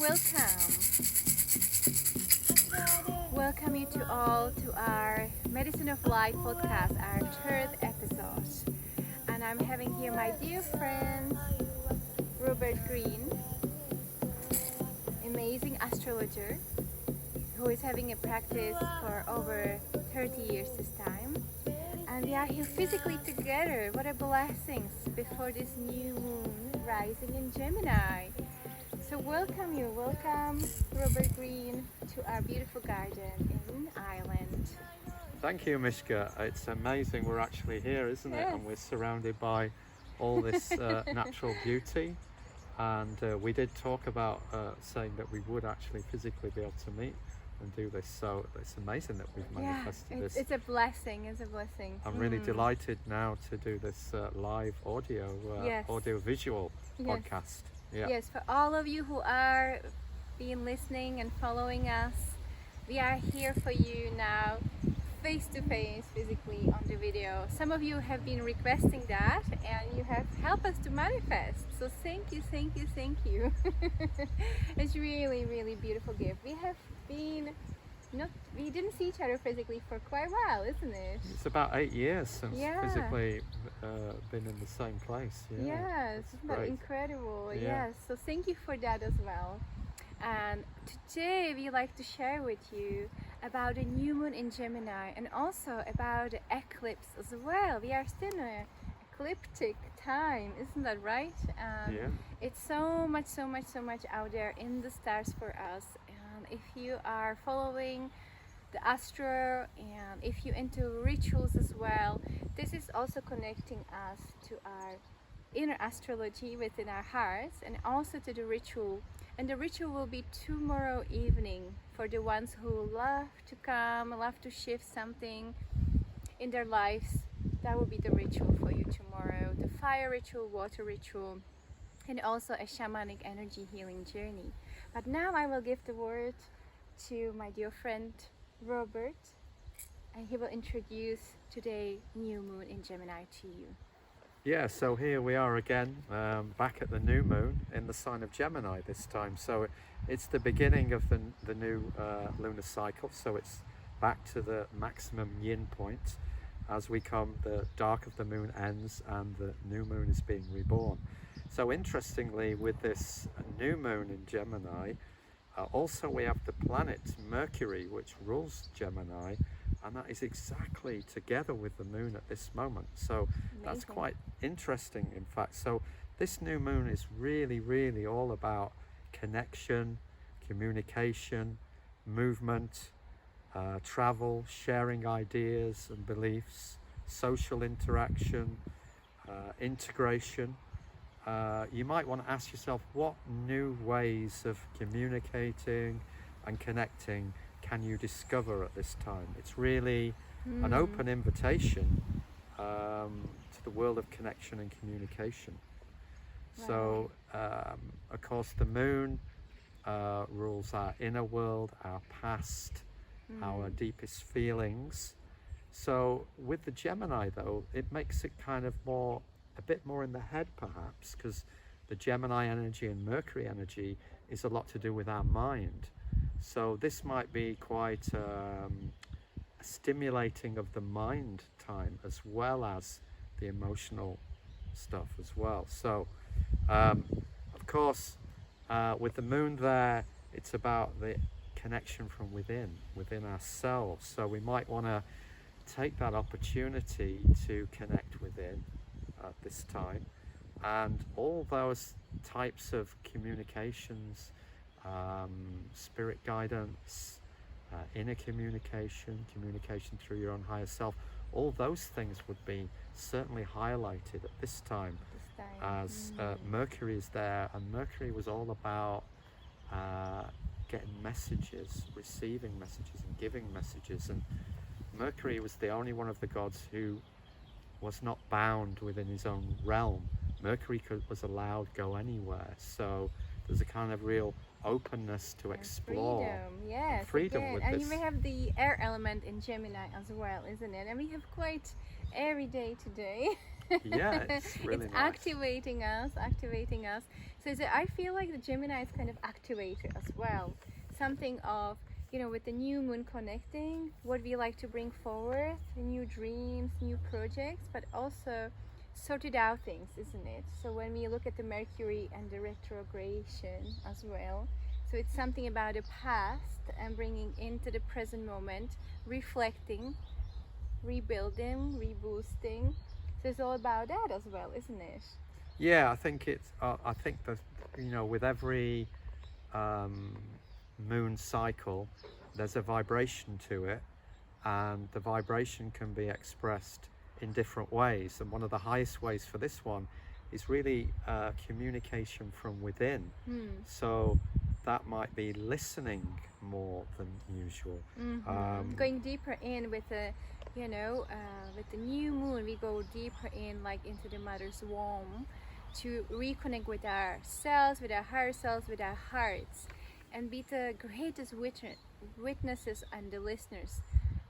welcome. Welcome you to all to our Medicine of Light podcast, our third episode. And I'm having here my dear friend, Robert Green, amazing astrologer, who is having a practice for over 30 years this time. And we are here physically together. What a blessing before this new moon rising in Gemini. So welcome Robert Green, to our beautiful garden in Ireland. Thank you, Miska. It's amazing we're actually here, isn't it? Yes. And we're surrounded by all this natural beauty. And we did talk about saying that we would actually physically be able to meet and do this. So it's amazing that we've manifested this. It's a blessing. I'm really delighted now to do this live audio, audio-visual podcast. Yeah. Yes, for all of you who are been listening and following us, we are here for you now, face to face, physically on the video. Some of you have been requesting that, and you have helped us to manifest. So thank you. It's really beautiful gift. We didn't see each other physically for quite a while, isn't it? It's about 8 years since physically been in the same place. Yes, isn't that incredible? Yeah. Yes, so thank you for that as well. And today we like to share with you about the new moon in Gemini and also about the eclipse as well. We are still in an ecliptic time, isn't that right? It's so much out there in the stars for us. And if you are following the astro and if you're into rituals as well, this is also connecting us to our inner astrology within our hearts and also to the ritual. And the ritual will be tomorrow evening for the ones who love to come, love to shift something in their lives. That will be the ritual for you tomorrow. The fire ritual, water ritual, and also a shamanic energy healing journey. But now I will give the word to my dear friend Robert, and he will introduce today new moon in Gemini to you. Yeah, so here we are again, back at the new moon in the sign of Gemini this time. So it's the beginning of the new lunar cycle, so it's back to the maximum yin point. As we come, the dark of the moon ends and the new moon is being reborn. So interestingly, with this new moon in Gemini, also we have the planet Mercury, which rules Gemini, and that is exactly together with the moon at this moment. So that's quite interesting, in fact. So this new moon is really all about connection, communication, movement, travel, sharing ideas and beliefs, social interaction, integration. You might want to ask yourself, what new ways of communicating and connecting can you discover at this time? It's really an open invitation to the world of connection and communication. Wow. So, of course, the moon rules our inner world, our past, our deepest feelings. So with the Gemini, though, it makes it kind of a bit more in the head, perhaps, because the Gemini energy and Mercury energy is a lot to do with our mind. So this might be quite a stimulating of the mind time as well as the emotional stuff as well. So of course, with the moon there, it's about the connection from within ourselves. So we might want to take that opportunity to connect within at this time, and all those types of communications, spirit guidance, inner communication through your own higher self, all those things would be certainly highlighted at this time, as Mercury is there, and Mercury was all about getting messages, receiving messages and giving messages. And Mercury was the only one of the gods who was not bound within his own realm. Mercury was allowed to go anywhere. So there's a kind of real openness to explore. Freedom with and this. you may have the air element in Gemini as well, isn't it? And we have quite airy day today. Yeah, it's really It's nice. activating us. So I feel like the Gemini is kind of activator as well. Something of, with the new moon connecting, what we like to bring forward, new dreams, new projects, but also sorted out things, isn't it? So when we look at the Mercury and the retrogradation as well, so it's something about the past and bringing into the present moment, reflecting, rebuilding, reboosting. So it's all about that as well, isn't it? Yeah, I think it's. I think that with every moon cycle, there's a vibration to it, and the vibration can be expressed in different ways. And one of the highest ways for this one is really communication from within. So that might be listening more than usual. Going deeper in with the, with the new moon, we go deeper in, like into the mother's womb, to reconnect with ourselves, with our higher selves, with our hearts, and be the greatest witnesses and the listeners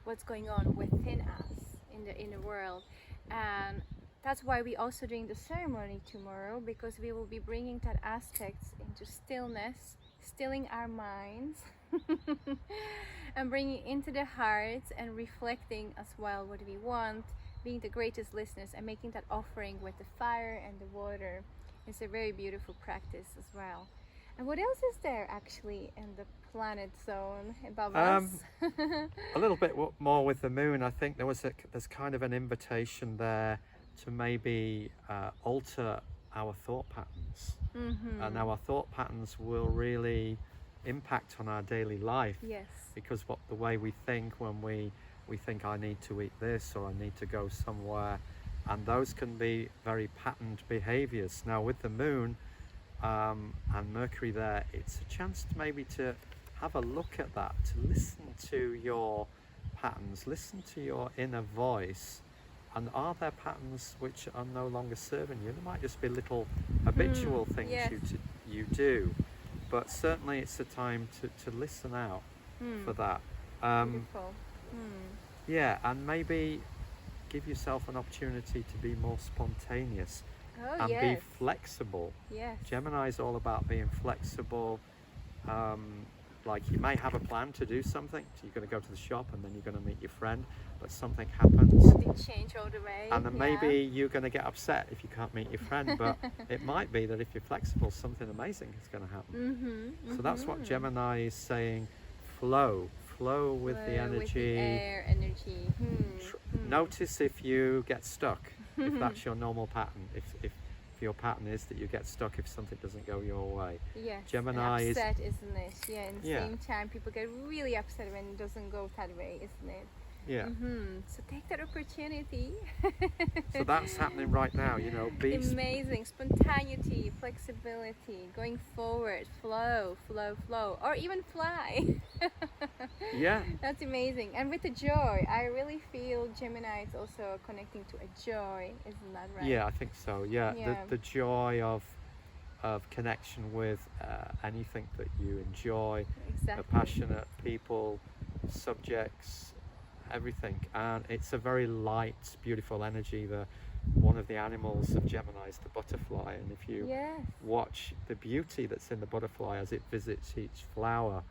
what's going on within us in the world. And that's why we also doing the ceremony tomorrow, because we will be bringing that aspects into stillness, stilling our minds and bringing into the hearts and reflecting as well what we want, being the greatest listeners and making that offering with the fire and the water. It's a very beautiful practice as well. And what else is there actually in the planet zone above us? A little bit more with the moon. I think there's kind of an invitation there to maybe alter our thought patterns. And our thought patterns will really impact on our daily life. Yes. Because the way we think when we think I need to eat this or I need to go somewhere, and those can be very patterned behaviors. Now with the moon and Mercury there, it's a chance to maybe to have a look at that, to listen to your patterns, listen to your inner voice, and are there patterns which are no longer serving you? There might just be little habitual things yes. you do, but certainly it's a time to listen out for that. Beautiful. Yeah, and maybe give yourself an opportunity to be more spontaneous and be flexible. Yes. Gemini is all about being flexible. Like you may have a plan to do something, so you're going to go to the shop and then you're going to meet your friend, but something happens. Something change all the way. And then maybe you're going to get upset if you can't meet your friend, but it might be that if you're flexible, something amazing is going to happen. So that's what Gemini is saying, flow with the energy. With the air energy. Notice if you get stuck, if that's your normal pattern, if your pattern is that you get stuck if something doesn't go your way. Yes. Gemini and upset, isn't it? Yeah, at the Yeah. same time, people get really upset when it doesn't go that way, isn't it? Yeah. So take that opportunity. So that's happening right now, be Amazing. Spontaneity, flexibility, going forward, flow, or even fly. Yeah. That's amazing. And with the joy, I really feel Gemini is also connecting to a joy, isn't that right? Yeah, I think so. Yeah, Yeah. The joy of connection with anything that you enjoy, Exactly. passionate people, subjects, everything, and it's a very light, beautiful energy. One of the animals of Gemini is the butterfly, and if you Yes. watch the beauty that's in the butterfly as it visits each flower,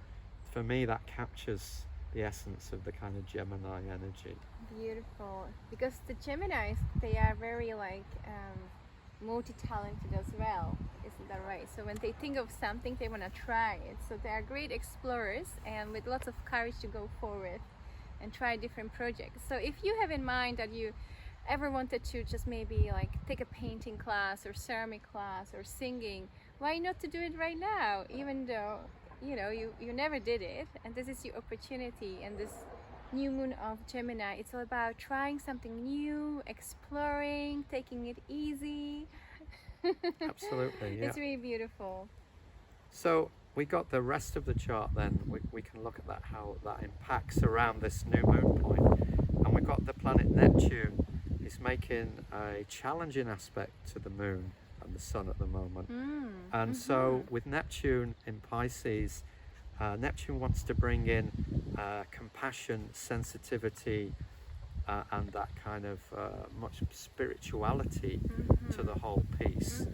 for me that captures the essence of the kind of Gemini energy. Beautiful. Because the Geminis, they are very multi-talented as well, isn't that right? So when they think of something, they want to try it. So they are great explorers and with lots of courage to go forward and try different projects. So if you have in mind that you ever wanted to just maybe take a painting class or ceramic class or singing, why not to do it right now, even though you never did it, and this is your opportunity. And this new moon of Gemini, it's all about trying something new, exploring, taking it easy. Absolutely, yeah. It's really beautiful. So we got the rest of the chart then. We can look at that, how that impacts around this new moon point. And we've got the planet Neptune is making a challenging aspect to the moon and the sun at the moment. And so with Neptune in Pisces, Neptune wants to bring in compassion, sensitivity, and that kind of much spirituality to the whole piece.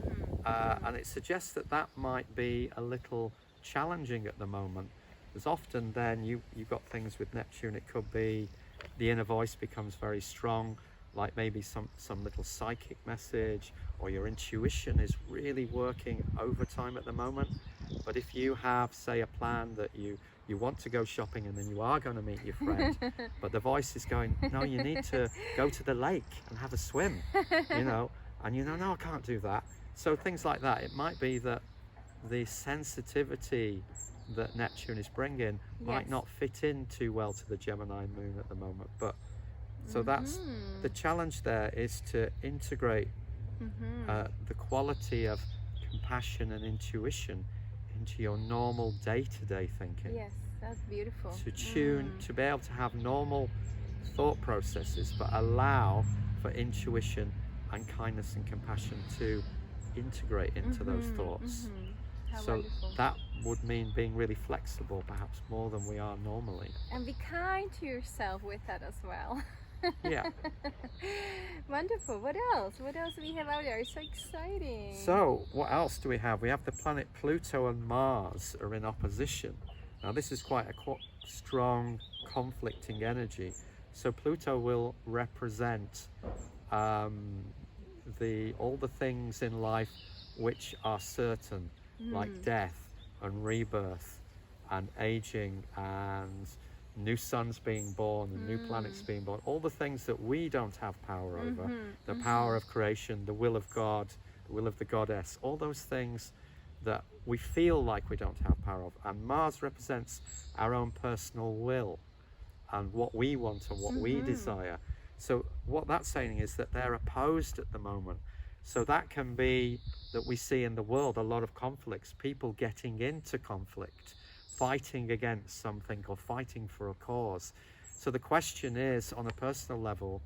And it suggests that that might be a little challenging at the moment. There's often then you've got things with Neptune, it could be the inner voice becomes very strong, like maybe some little psychic message, or your intuition is really working overtime at the moment. But if you have, say, a plan that you want to go shopping and then you are going to meet your friend, but the voice is going, no, you need to go to the lake and have a swim, and no, I can't do that. So things like that. It might be that the sensitivity that Neptune is bringing might not fit in too well to the Gemini moon at the moment. But so that's the challenge there, is to integrate the quality of compassion and intuition into your normal day-to-day thinking. Yes, that's beautiful. To tune, to be able to have normal thought processes, but allow for intuition and kindness and compassion to integrate into those thoughts. So wonderful. that would mean being really flexible, perhaps more than we are normally. And be kind to yourself with that as well. Yeah. Wonderful. What else? What else do we have out there? It's so exciting. So what else do we have? We have the planet Pluto and Mars are in opposition. Now this is quite a strong conflicting energy. So Pluto will represent all the things in life which are certain, like death and rebirth and aging and new suns being born and new planets being born, all the things that we don't have power over, the power of creation, the will of God, the will of the goddess, all those things that we feel like we don't have power of. And Mars represents our own personal will and what we want and what we desire. So what that's saying is that they're opposed at the moment. So that can be that we see in the world a lot of conflicts, people getting into conflict, fighting against something or fighting for a cause. So the question is, on a personal level,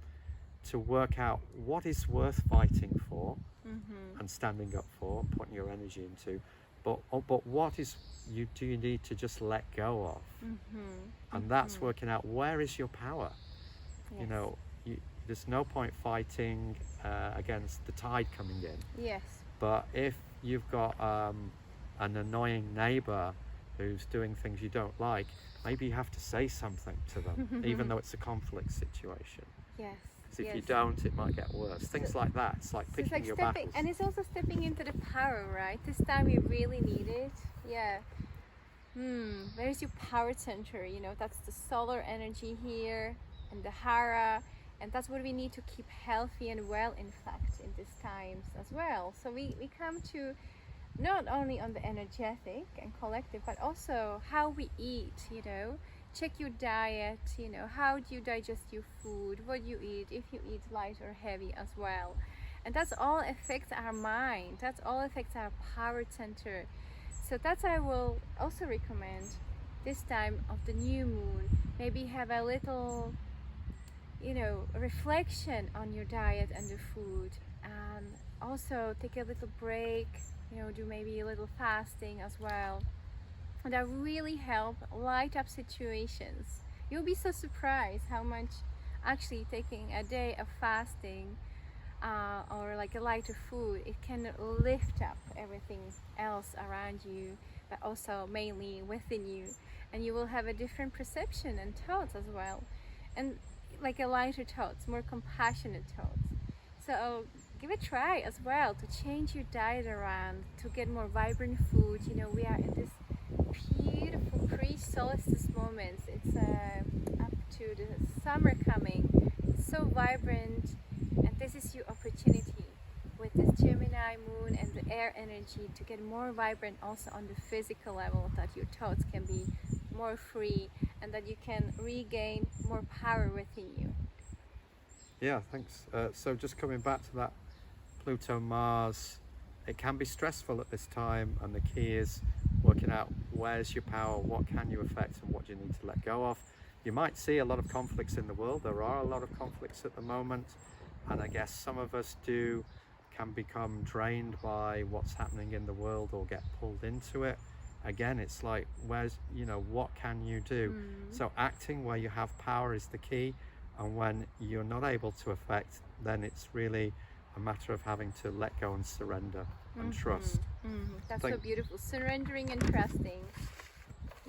to work out what is worth fighting for and standing up for, putting your energy into, but what do you need to just let go of? And that's working out, where is your power? Yes. There's no point fighting against the tide coming in. Yes. But if you've got an annoying neighbor who's doing things you don't like, maybe you have to say something to them, even though it's a conflict situation. Yes. Because if you don't, it might get worse. Things like that. It's like picking your battles. And it's also stepping into the power, right? This time we really need it. Yeah. Where's your power center? That's the solar energy here and the Hara. And that's what we need to keep healthy and well, in fact, in these times as well. So we come to not only on the energetic and collective, but also how we eat, check your diet, how do you digest your food, what you eat, if you eat light or heavy as well. And that's all affects our mind, that's all affects our power center. So that's I will also recommend this time of the new moon, maybe have a little reflection on your diet and the food, and also take a little break, do maybe a little fasting as well. And that really help light up situations. You'll be so surprised how much actually taking a day of fasting or like a lighter food, it can lift up everything else around you, but also mainly within you, and you will have a different perception and thoughts as well, and like a lighter thoughts, more compassionate thoughts. So give it a try as well to change your diet around, to get more vibrant food. We are in this beautiful pre-solstice moment. It's up to the summer coming. It's so vibrant, and this is your opportunity with this Gemini moon and the air energy to get more vibrant also on the physical level, that your thoughts can be more free and that you can regain more power within you. Yeah, thanks. So just coming back to that Pluto Mars, it can be stressful at this time, and the key is working out where's your power, what can you affect, and what do you need to let go of. You might see a lot of conflicts in the world. There are a lot of conflicts at the moment, and I guess some of us can become drained by what's happening in the world or get pulled into it. Again, it's like, what can you do? So acting where you have power is the key, And when you're not able to affect, then it's really a matter of having to let go and surrender and trust. That's so beautiful. Surrendering and trusting.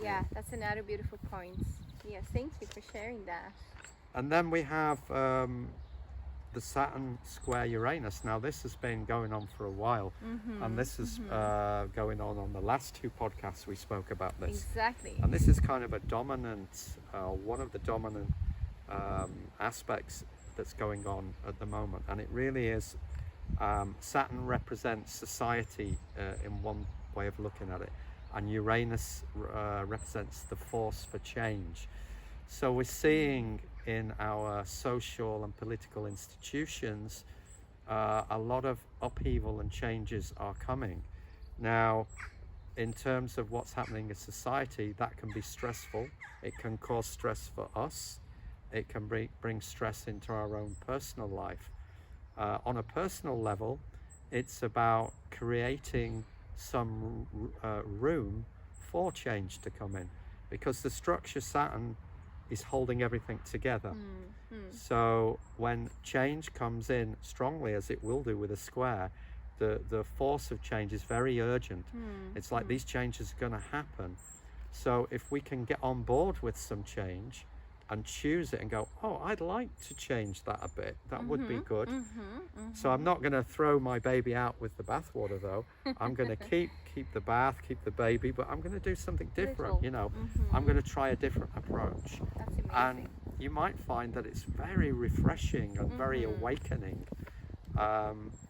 Yeah, that's another beautiful point. Yes, thank you for sharing that. And then we have the Saturn square Uranus. Now this has been going on for a while, and this is going on the last two podcasts we spoke about this. Exactly. And this is kind of a dominant, one of the dominant aspects that's going on at the moment, and it really is. Saturn represents society in one way of looking at it, and Uranus represents the force for change. So we're seeing in our social and political institutions a lot of upheaval and changes are coming. Now, in terms of what's happening in society, that can be stressful. It can cause stress for us. It can bring stress into our own personal life. On a personal level, it's about creating some room for change to come in, because the structure Saturn is holding everything together. So when change comes in strongly, as it will do with a square, the force of change is very urgent. It's like these changes are going to happen. So if we can get on board with some change and choose it and go, oh, I'd like to change that a bit, that would be good. So I'm not going to throw my baby out with the bathwater, though. I'm going to keep the bath, keep the baby, but I'm going to do something different. You know, I'm going to try a different approach. That's amazing. And you might find that it's very refreshing and very awakening.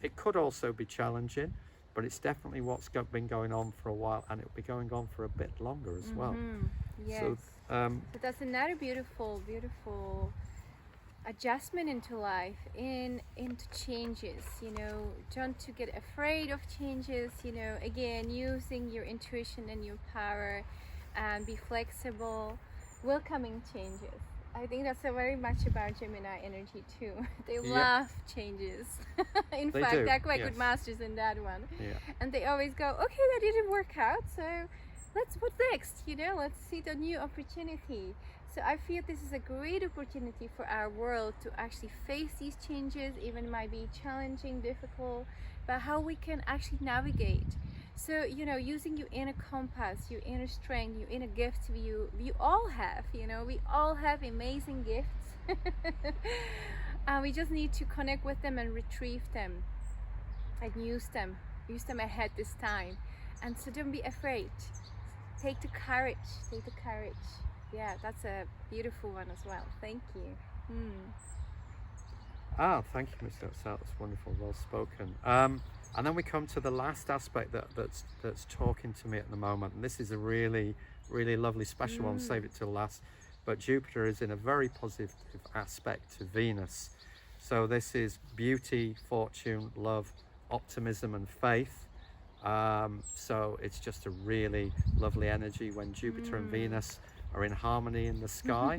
It could also be challenging, but it's definitely what's been going on for a while, and it'll be going on for a bit longer as well. Yes. So, but that's another beautiful adjustment into life, into changes. You know, don't to get afraid of changes. You know, again, using your intuition and your power, and be flexible, welcoming changes. I think that's very much about Gemini energy too. They love changes. In fact, do, they're quite yes. good masters in that one. Yeah. And they always go, okay, that didn't work out, so what's next? You know, let's see the new opportunity. So I feel this is a great opportunity for our world to actually face these changes, even might be challenging, difficult, but how we can actually navigate. So, you know, using your inner compass, your inner strength, your inner gifts you all have, you know, we all have amazing gifts. We just need to connect with them and retrieve them and use them ahead this time. And so don't be afraid. Take the courage. Yeah, that's a beautiful one as well. Thank you. Thank you, Miska. That's wonderful, well spoken. And then we come to the last aspect that's talking to me at the moment, and this is a really, really lovely special one. Save it till last. But Jupiter is in a very positive aspect to Venus. So this is beauty, fortune, love, optimism, and faith. So it's just a really lovely energy when Jupiter and Venus are in harmony in the sky.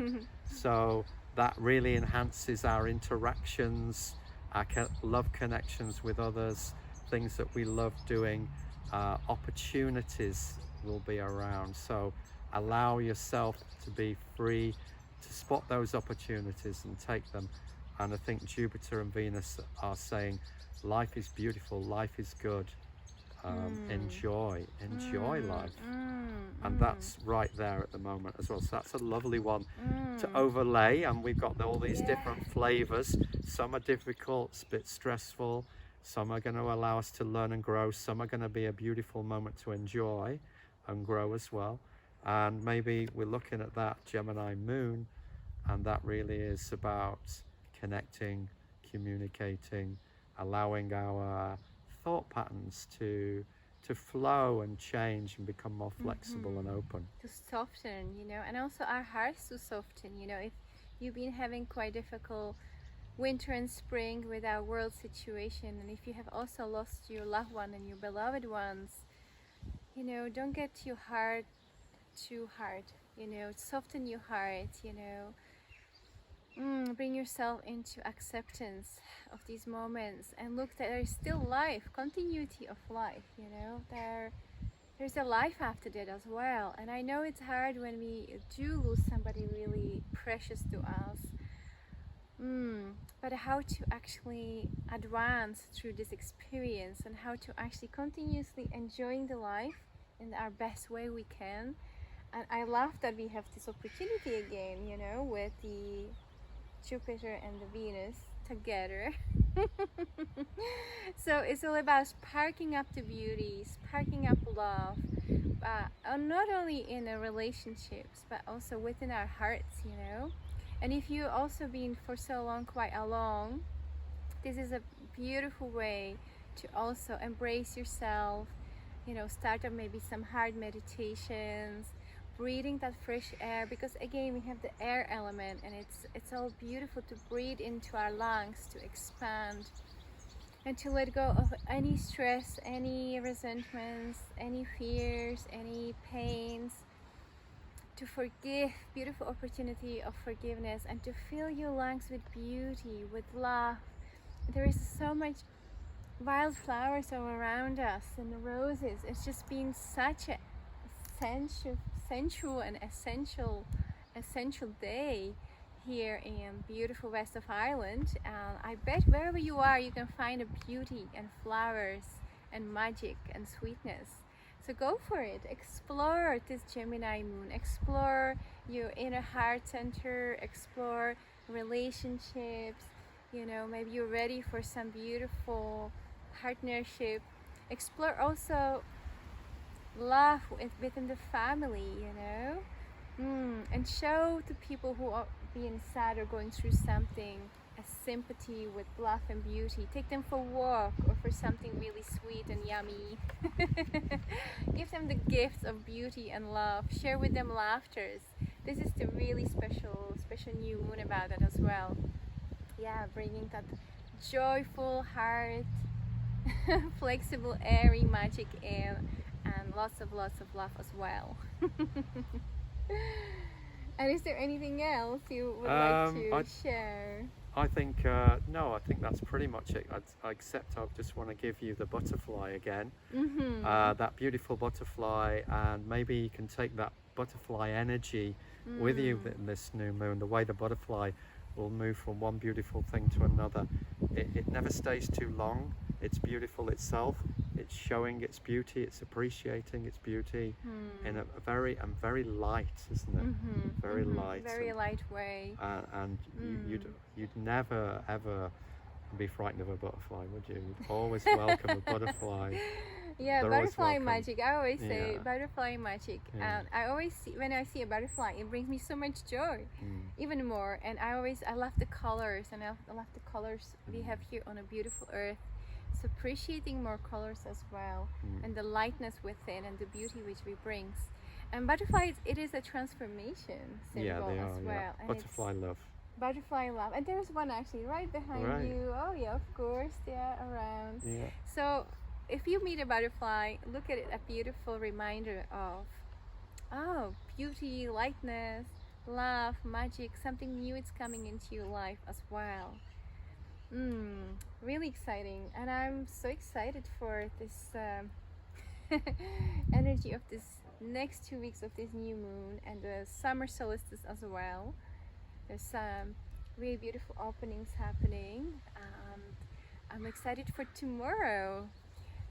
So that really enhances our interactions, our love connections with others, things that we love doing. Opportunities will be around. So allow yourself to be free to spot those opportunities and take them. And I think Jupiter and Venus are saying life is beautiful, life is good. Enjoy life. And that's right there at the moment as well. So that's a lovely one to overlay, and we've got all these different flavors. Some are difficult, a bit stressful, some are going to allow us to learn and grow, some are going to be a beautiful moment to enjoy and grow as well. And maybe we're looking at that Gemini Moon, and that really is about connecting, communicating, allowing our thought patterns to flow and change and become more flexible and open. To soften, you know, and also our hearts to soften. You know, if you've been having quite difficult winter and spring with our world situation, and if you have also lost your loved one and your beloved ones, you know, don't get your heart too hard. You know, soften your heart. You know. Bring yourself into acceptance of these moments, and look that there is still life, continuity of life. You know, there's a life after that as well. And I know it's hard when we do lose somebody really precious to us, but how to actually advance through this experience and how to actually continuously enjoying the life in our best way we can. And I love that we have this opportunity again, you know, with the Jupiter and the Venus together. So it's all about sparking up the beauty, sparking up love, not only in our relationships but also within our hearts, you know. And if you also been for so long quite alone, this is a beautiful way to also embrace yourself, you know, start up maybe some hard meditations, breathing that fresh air, because again we have the air element, and it's all beautiful to breathe into our lungs, to expand and to let go of any stress, any resentments, any fears, any pains, to forgive, beautiful opportunity of forgiveness, and to fill your lungs with beauty, with love. There is so much wildflowers all around us and roses. It's just been such a sensual and essential day here in beautiful west of Ireland. I bet wherever you are you can find a beauty and flowers and magic and sweetness. So go for it, explore this Gemini moon, explore your inner heart center, explore relationships, you know, maybe you're ready for some beautiful partnership. Explore also love within the family, you know, and show to people who are being sad or going through something a sympathy with love and beauty. Take them for a walk or for something really sweet and yummy. Give them the gifts of beauty and love. Share with them laughters. This is the really special new moon about that as well. Yeah, bringing that joyful heart, flexible, airy magic in, and lots of love as well. And is there anything else you would like to share? I think no, I think that's pretty much it. Except I just want to give you the butterfly again, that beautiful butterfly, and maybe you can take that butterfly energy with you in this new moon. The way the butterfly will move from one beautiful thing to another. It never stays too long. It's beautiful itself. It's showing its beauty. It's appreciating its beauty in a very light, isn't it? Very light. Very light way. And you'd never ever be frightened of a butterfly, would you? You'd always welcome a butterfly. Yeah, they're butterfly magic. I always say butterfly magic. And I always see, when I see a butterfly, it brings me so much joy, even more. And I love the colors, and I love the colors we have here on a beautiful earth. So appreciating more colors as well, and the lightness within, and the beauty which we brings. And butterflies, it is a transformation symbol they are, as well. And butterfly love. Butterfly love. And there's one actually right behind you. Oh yeah, of course, around. Yeah. So if you meet a butterfly, look at it, a beautiful reminder of beauty, lightness, love, magic, something new is coming into your life as well. Really exciting, and I'm so excited for this energy of this next 2 weeks of this new moon and the summer solstice as well. There's some really beautiful openings happening, and I'm excited for tomorrow.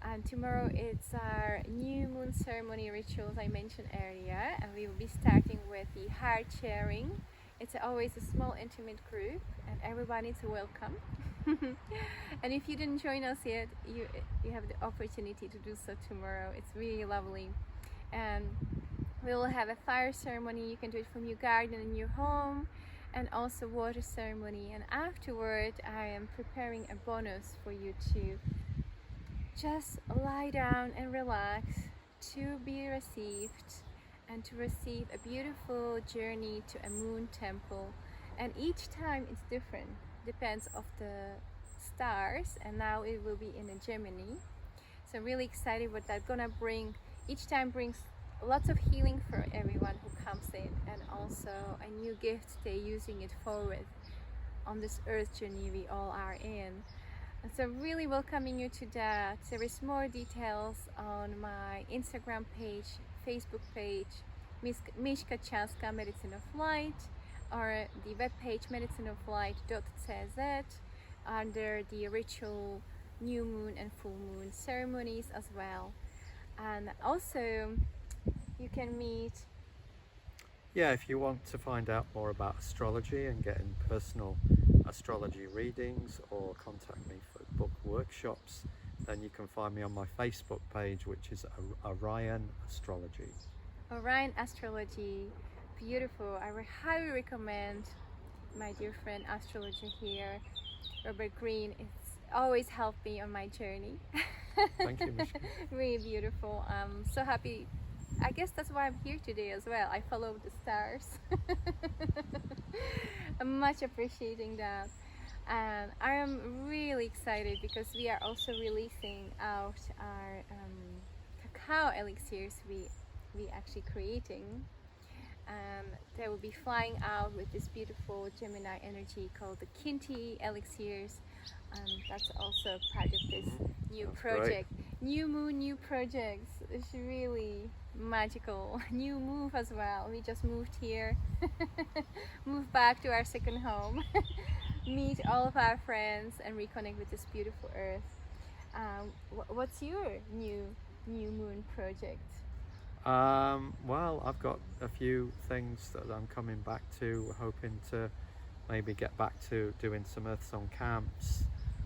And tomorrow it's our new moon ceremony rituals I mentioned earlier, and we will be starting with the heart sharing. It's always a small intimate group, and everyone is welcome. And if you didn't join us yet, you have the opportunity to do so tomorrow. It's really lovely. And we will have a fire ceremony. You can do it from your garden in your home, and also water ceremony. And afterward I am preparing a bonus for you to just lie down and relax, to be received, and to receive a beautiful journey to a moon temple. And each time it's different, depends of the stars, and now it will be in a Gemini. So I'm really excited what that's gonna bring. Each time brings lots of healing for everyone who comes in, and also a new gift they're using it forward on this earth journey we all are in. And so really welcoming you to that. There is more details on my Instagram page, Facebook page, Miska Chaska Medicine of Light. or the webpage medicineoflight.cz under the ritual new moon and full moon ceremonies as well. And also you can meet. Yeah, if you want to find out more about astrology and get in personal astrology readings or contact me for book workshops, then you can find me on my Facebook page, which is Orion Astrology. Orion Astrology, beautiful. I would highly recommend my dear friend astrologer here, Robert Greene. It's always helped me on my journey. Thank you, Miska. Really beautiful. I'm so happy. I guess that's why I'm here today as well. I follow the stars. I'm much appreciating that. And I am really excited because we are also releasing out our cacao elixirs we actually creating. They will be flying out with this beautiful Gemini energy called the Kinti elixirs. That's also part of this new project. Great. New moon, new projects. It's really magical. New move as well. We just moved here. Moved back to our second home. Meet all of our friends and reconnect with this beautiful earth. What's your new moon project? Well, I've got a few things that I'm coming back to, hoping to maybe get back to doing some Earth Song camps.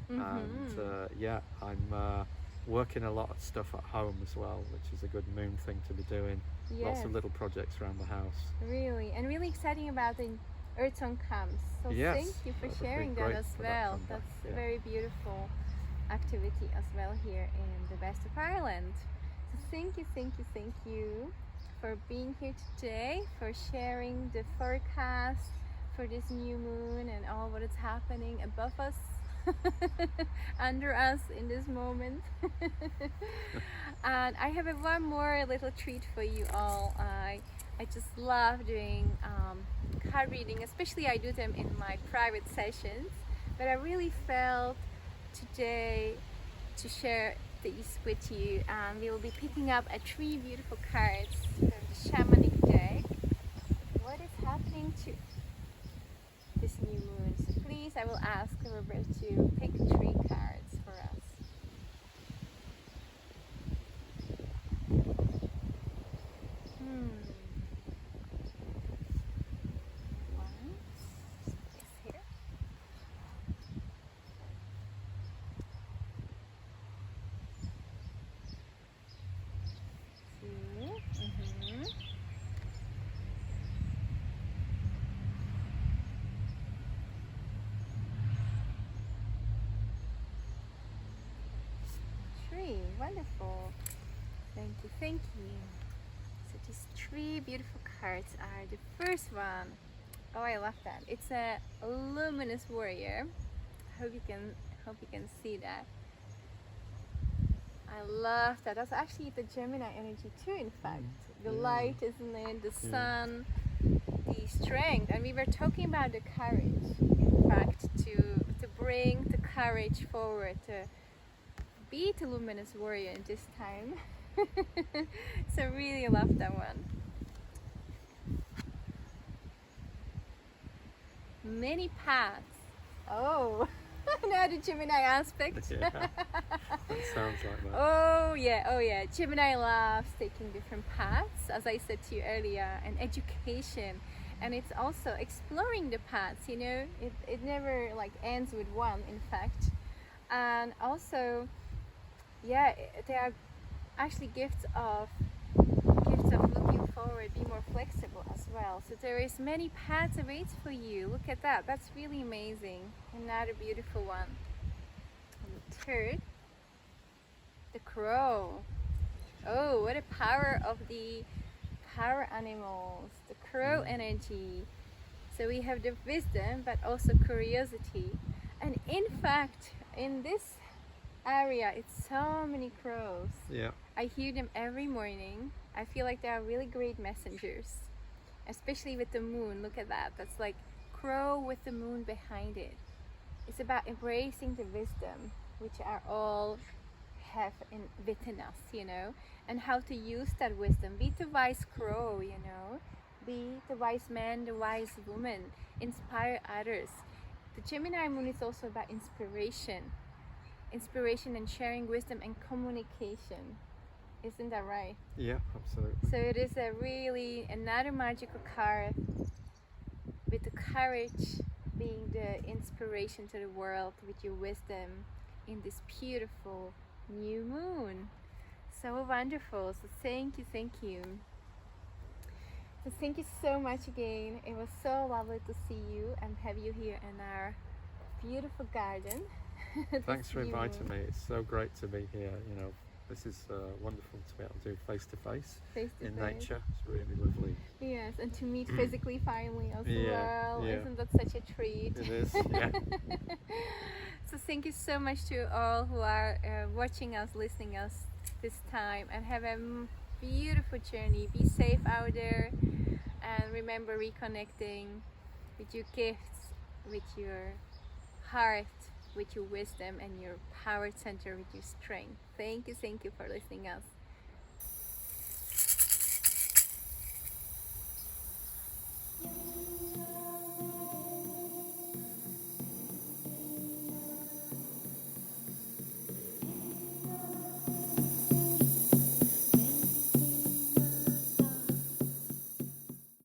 And yeah, I'm working a lot of stuff at home as well, which is a good moon thing to be doing. Yes. Lots of little projects around the house. Really, and really exciting about the Earth Song camps. So yes, thank you for sharing that as well. That's a very beautiful activity as well here in the west of Ireland. So thank you for being here today, for sharing the forecast for this new moon and all what is happening above us, under us in this moment. And I have one more little treat for you all. I just love doing card reading, especially I do them in my private sessions, but I really felt today to share these with you, and we will be picking up 3 beautiful cards from the shamanic deck. What is happening to this new moon? So please, I will ask Robert to pick 3 cards for us. Wonderful. Thank you. So these 3 beautiful cards are the first one. Oh, I love that. It's a luminous warrior. Hope you can see that. I love that. That's actually the Gemini energy too, in fact. The light, isn't it? The sun, the strength. And we were talking about the courage, in fact, to bring the courage forward, to be the luminous warrior in this time. So I really love that one. Many paths. Oh, now the Gemini aspect. Yeah, that sounds like that. Oh yeah. Gemini loves taking different paths, as I said to you earlier, and education. And it's also exploring the paths, you know. It never like ends with one, in fact. And also, yeah, they are actually gifts of looking forward, be more flexible as well. So there is many paths awaits for you. Look at that. That's really amazing. Another beautiful one. And the third, the crow. Oh, what a power of the power animals, the crow energy. So we have the wisdom, but also curiosity. And in fact, in this area, it's so many crows. Yeah. I hear them every morning. I feel like they are really great messengers, especially with the moon. Look at that. That's like crow with the moon behind it. It's about embracing the wisdom which are all have within us, you know, and how to use that wisdom. Be the wise crow, you know. be the wise man, the wise woman, inspire others. The Gemini Moon is also about inspiration and sharing wisdom and communication. Isn't that right? Yeah, absolutely. So it is a really another magical card with the courage being the inspiration to the world with your wisdom in this beautiful new moon. So wonderful. So thank you. So thank you so much again. It was so lovely to see you and have you here in our beautiful garden. Thanks for inviting me. It's so great to be here. You know, this is wonderful to be able to do face to face in nature. It's really lovely. Yes, and to meet physically finally as well. Yeah. Isn't that such a treat? It is, yeah. So thank you so much to all who are watching us, listening us this time, and have a beautiful journey. Be safe out there, and remember reconnecting with your gifts, with your heart, with your wisdom, and your power center, with your strength. Thank you for listening us.